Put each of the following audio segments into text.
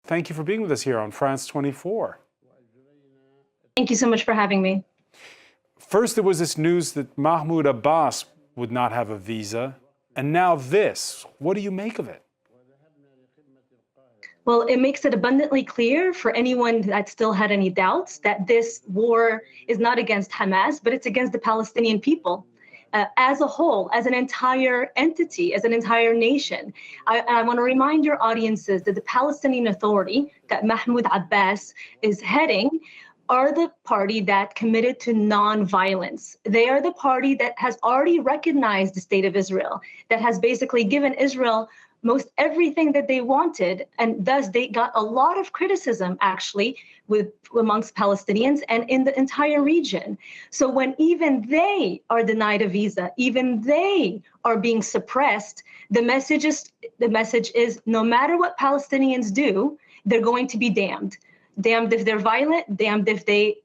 Thank you for being with us here on France 24. Thank you so much for having me. First, there was this news that Mahmoud Abbas would not have a visa, and now this. What do you make of it? Well, it makes it abundantly clear for anyone that still had any doubts that this war is not against Hamas, but it's against the Palestinian people. As a whole, as an entire entity, as an entire nation. I want to remind your audiences that the Palestinian Authority that Mahmoud Abbas is heading are the party that committed to non-violence. They are the party that has already recognized the state of Israel, that has basically given Israel most everything that they wanted, and thus they got a lot of criticism actually amongst Palestinians and in the entire region. So when even they are denied a visa, even they are being suppressed, the message is no matter what Palestinians do, they're going to be damned. Damned if they're violent, damned if they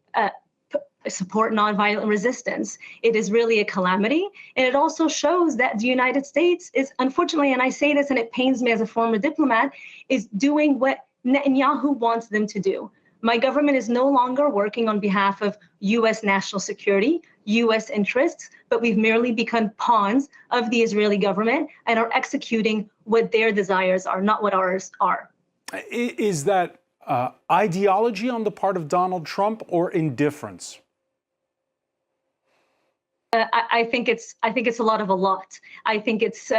support nonviolent resistance. It is really a calamity. And it also shows that the United States is, unfortunately, and I say this and it pains me as a former diplomat, is doing what Netanyahu wants them to do. My government is no longer working on behalf of US national security, US interests, but we've merely become pawns of the Israeli government and are executing what their desires are, not what ours are. Is that ideology on the part of Donald Trump or indifference? I think it's a lot of a lot. I think it's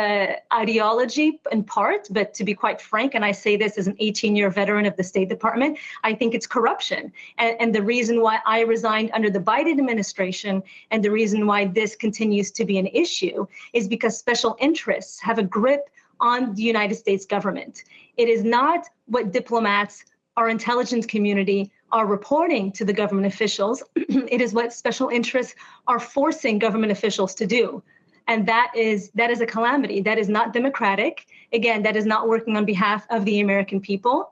ideology in part, but to be quite frank, and I say this as an 18-year veteran of the State Department, I think it's corruption. And the reason why I resigned under the Biden administration and the reason why this continues to be an issue is because special interests have a grip on the United States government. It is not what diplomats, our intelligence community, are reporting to the government officials. It is what special interests are forcing government officials to do. And that is a calamity. That is not democratic. Again, that is not working on behalf of the American people.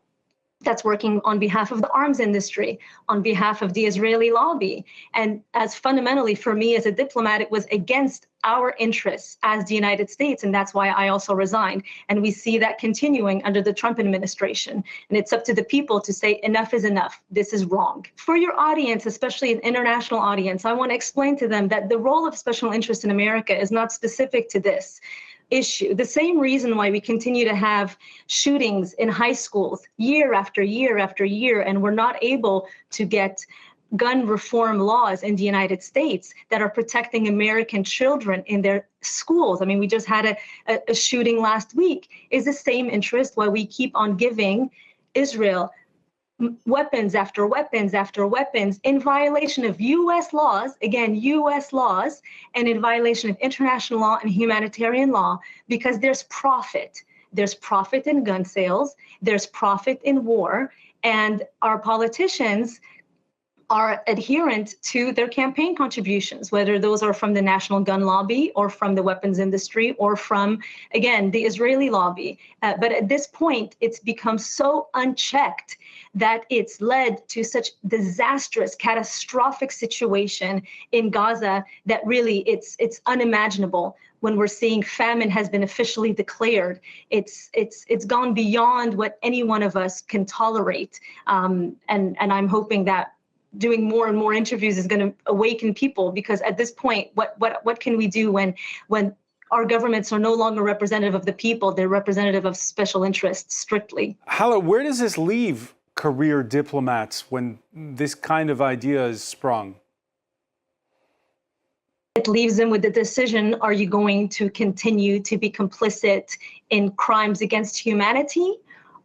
That's working on behalf of the arms industry, on behalf of the Israeli lobby. And as fundamentally for me as a diplomat, it was against our interests as the United States. And that's why I also resigned. And we see that continuing under the Trump administration. And it's up to the people to say enough is enough. This is wrong. For your audience, especially an international audience, I want to explain to them that the role of special interest in America is not specific to this issue. The same reason why we continue to have shootings in high schools year after year after year, and we're not able to get gun reform laws in the United States that are protecting American children in their schools. I mean, we just had a shooting last week. Is the same interest why we keep on giving Israel weapons after weapons after weapons in violation of US laws, again, US laws, and in violation of international law and humanitarian law, because there's profit. There's profit in gun sales, there's profit in war, and our politicians are adherent to their campaign contributions, whether those are from the national gun lobby or from the weapons industry or from, again, the Israeli lobby. But at this point, it's become so unchecked that it's led to such disastrous, catastrophic situation in Gaza that really it's unimaginable. When we're seeing famine has been officially declared, it's gone beyond what any one of us can tolerate. And I'm hoping that doing more and more interviews is going to awaken people, because at this point, what can we do when our governments are no longer representative of the people, they're representative of special interests strictly? Hala, where does this leave career diplomats when this kind of idea is sprung? It leaves them with the decision, are you going to continue to be complicit in crimes against humanity?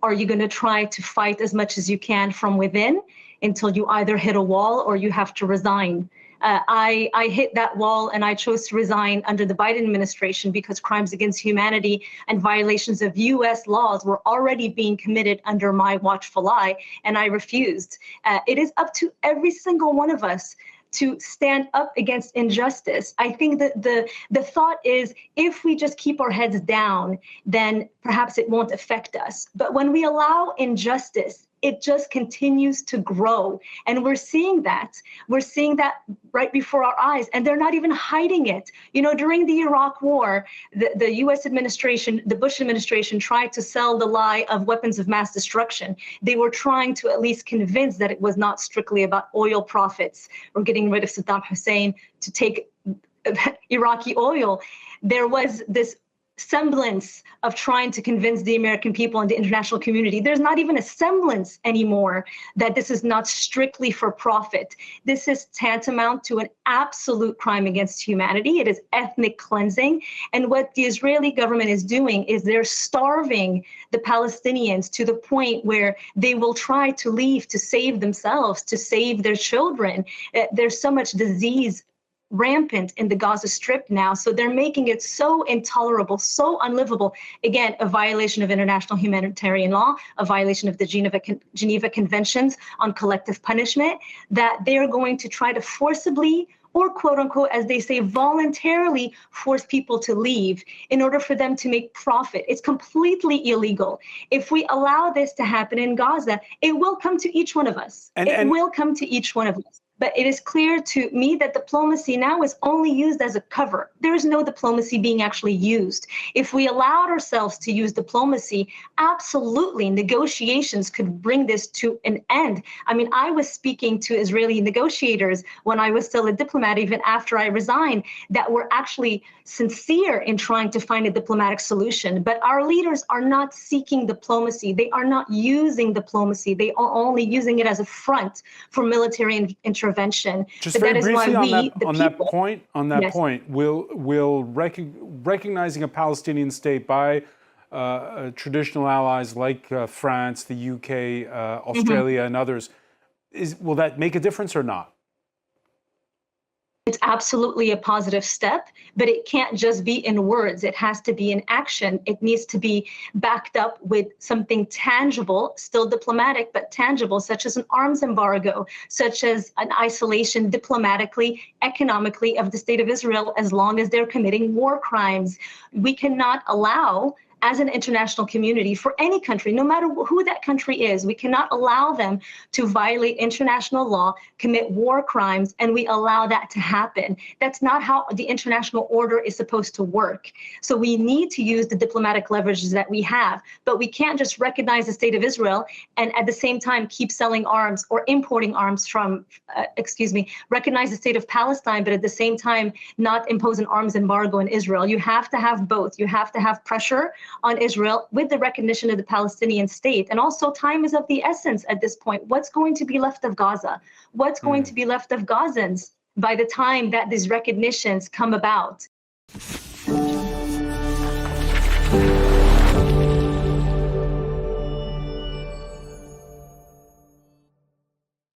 Are you going to try to fight as much as you can from within until you either hit a wall or you have to resign? I hit that wall and I chose to resign under the Biden administration because crimes against humanity and violations of US laws were already being committed under my watchful eye, and I refused. It is up to every single one of us to stand up against injustice. I think that the thought is, if we just keep our heads down, then perhaps it won't affect us. But when we allow injustice it just continues to grow. And we're seeing that. We're seeing that right before our eyes, and they're not even hiding it. You know, during the Iraq War, the US administration, the Bush administration, tried to sell the lie of weapons of mass destruction. They were trying to at least convince that it was not strictly about oil profits or getting rid of Saddam Hussein to take Iraqi oil. There was this semblance of trying to convince the American people and the international community. There's not even a semblance anymore that this is not strictly for profit. This is tantamount to an absolute crime against humanity. It is ethnic cleansing. And what the Israeli government is doing is they're starving the Palestinians to the point where they will try to leave to save themselves, to save their children. There's so much disease rampant in the Gaza Strip now. So they're making it so intolerable, so unlivable. Again, a violation of international humanitarian law, a violation of the Geneva Conventions on collective punishment, that they're going to try to forcibly, or quote unquote, as they say, voluntarily force people to leave in order for them to make profit. It's completely illegal. If we allow this to happen in Gaza, it will come to each one of us. It will come to each one of us. But it is clear to me that diplomacy now is only used as a cover. There is no diplomacy being actually used. If we allowed ourselves to use diplomacy, absolutely, negotiations could bring this to an end. I mean, I was speaking to Israeli negotiators when I was still a diplomat, even after I resigned, that were actually sincere in trying to find a diplomatic solution. But our leaders are not seeking diplomacy. They are not using diplomacy. They are only using it as a front for military intervention. Just very briefly on that point, will recognizing a Palestinian state by traditional allies like France, the UK, Australia, and others, will that make a difference or not? It's absolutely a positive step, but it can't just be in words. It has to be in action. It needs to be backed up with something tangible, still diplomatic, but tangible, such as an arms embargo, such as an isolation diplomatically, economically of the state of Israel, as long as they're committing war crimes. We cannot allow, as an international community, for any country, no matter who that country is, we cannot allow them to violate international law, commit war crimes, and we allow that to happen. That's not how the international order is supposed to work. So we need to use the diplomatic leverages that we have, but we can't just recognize the state of Israel and at the same time keep selling arms or importing arms from, recognize the state of Palestine, but at the same time not impose an arms embargo in Israel. You have to have both. You have to have pressure on Israel with the recognition of the Palestinian state. And also time is of the essence at this point. What's going to be left of Gaza? What's going to be left of Gazans by the time that these recognitions come about?